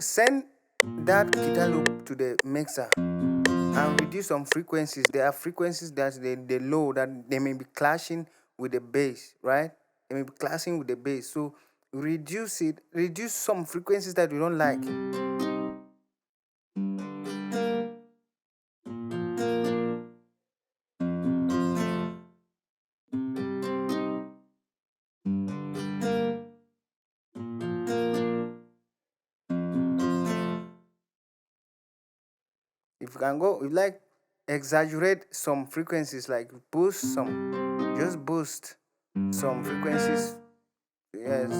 send that guitar loop to the mixer and reduce some frequencies. There are frequencies that they low, that they may be clashing with the bass, right? They may be clashing with the bass. So reduce it, reduce some frequencies that you don't like. If you can go, you like exaggerate some frequencies, like boost some, just boost some frequencies. Yes,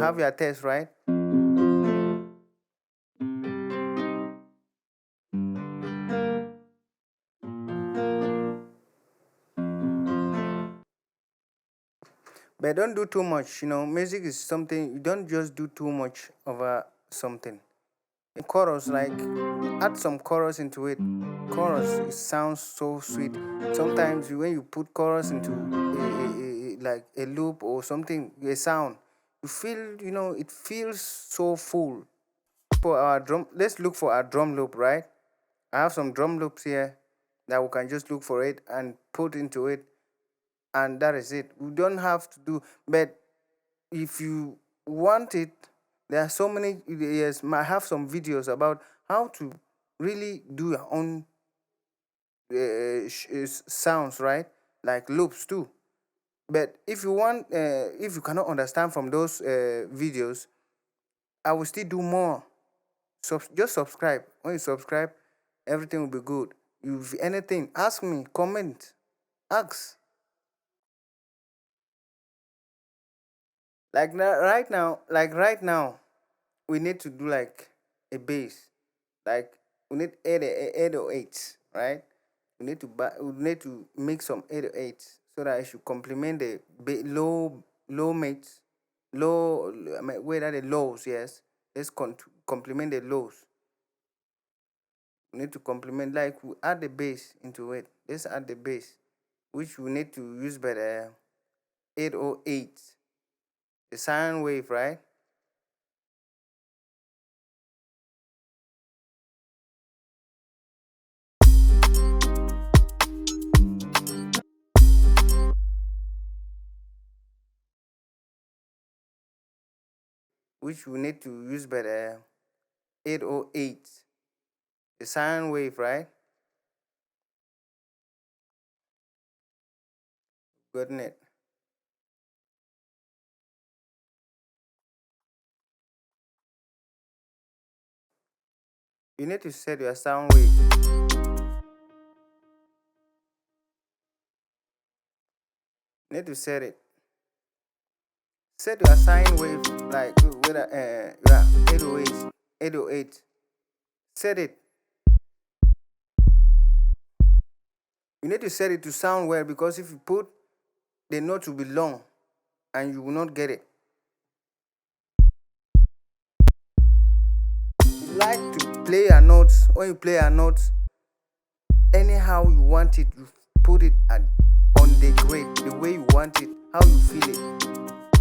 have your test, right? But don't do too much. Music is something, you don't just do too much over something. Chorus, like add some chorus into it. Chorus, it sounds so sweet. Sometimes when you put chorus into like a loop or something, a sound, you feel, it feels so full. For our drum, let's look for our drum loop, right? I have some drum loops here that we can just look for it and put into it, and that is it. We don't have to do, but if you want it, there are so many. Yes, I have some videos about how to really do your own sounds, right? Like loops too. But if you want, if you cannot understand from those videos, I will still do more. Just subscribe. When you subscribe, everything will be good. If anything, ask me, comment, ask. Right now, we need to do like a bass. Like we need 808s, right? We need to make some 808s so that it should complement the low mates, I mean, where are the lows? Yes, let's complement the lows. We need to complement, like we add the bass into it. Let's add the bass, which we need to use by the 808, the sine wave, right? Which we need to use by the 808, the sine wave, right? Gotten it. You need to set your sound wave. You need to set it. Set your sine wave, like whether 808, 808. Set it. You need to set it to sound well, because if you put, the note will be long and you will not get it. You like to play your notes. When you play your notes, anyhow you want it, you put it on the grade, the way you want it, how you feel it.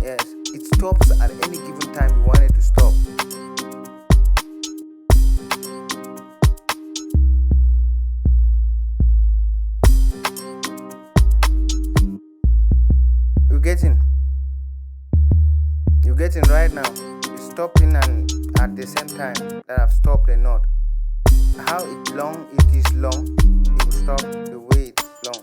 Yes, it stops at any given time you want it to stop. You're getting right now. It's stopping, and at the same time that I've stopped the note. How it's long, it is long. It will stop the way it's long.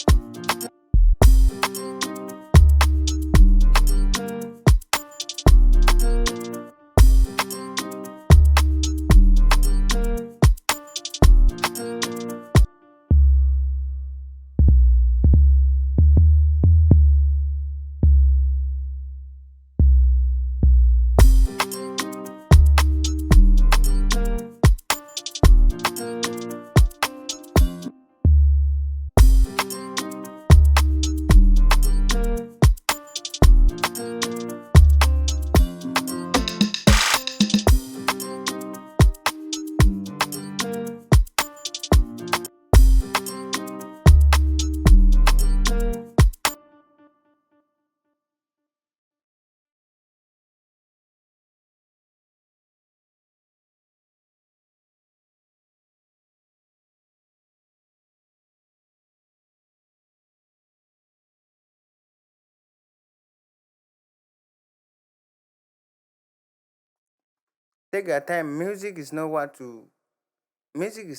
take your time. Music is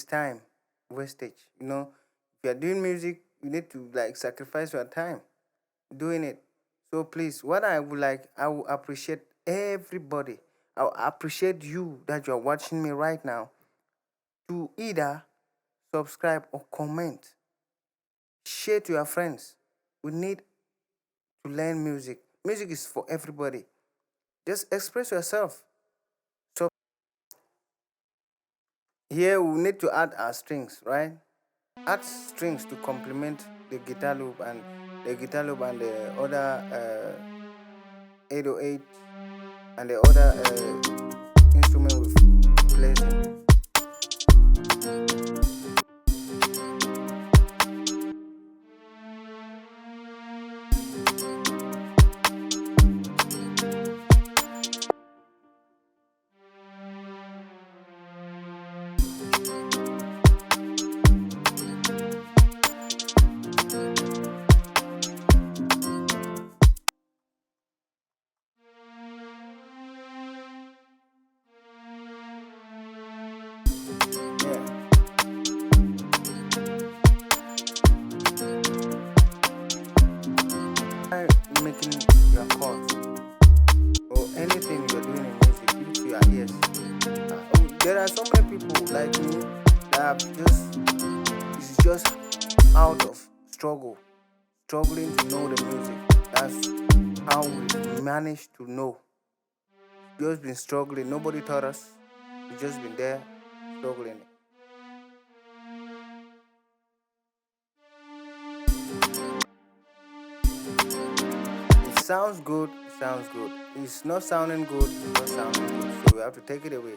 time wastage. If you're doing music, you need to like sacrifice your time doing it. So please, what I will appreciate everybody. I'll appreciate you that you're watching me right now to either subscribe or comment. Share to your friends. We need to learn music. Music is for everybody. Just express yourself. So here we need to add our strings, right? Add strings to complement the guitar loop and the other 808 and the other instrument we've placed in. Yeah. Try making your chords or anything you're doing in music, use your ears. There are so many people like me that have is just out of struggling to know the music. That's how we managed to know. Just been struggling. Nobody taught us. We've just been there struggling. It sounds good. It sounds good. It's not sounding good. It's not sounding good. So we have to take it away.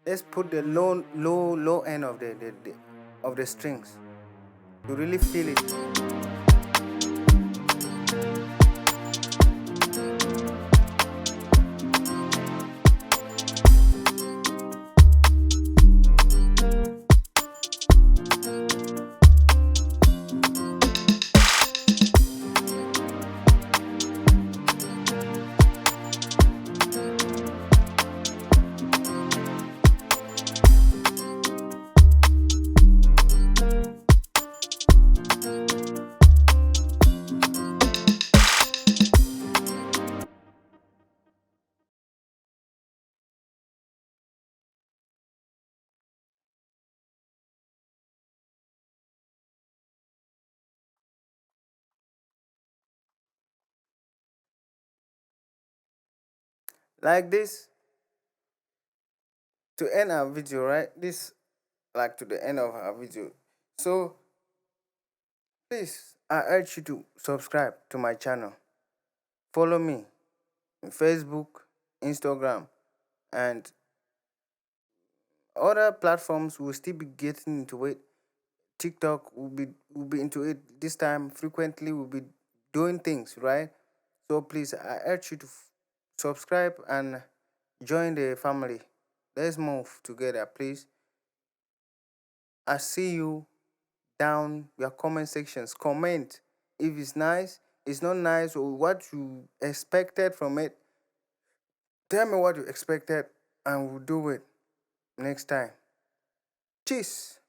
Let's put the low end of the strings to really feel it. Like this to end our video, right? This like to the end of our video. So please, I urge you to subscribe to my channel. Follow me on Facebook, Instagram, and other platforms. Will still be getting into it. TikTok will be into it this time frequently. We'll be doing things, right? So please, I urge you to subscribe and join the family. Let's move together, please. I see you down your comment sections. Comment if it's nice, it's not nice, or what you expected from it. Tell me what you expected, and we'll do it next time. Cheers.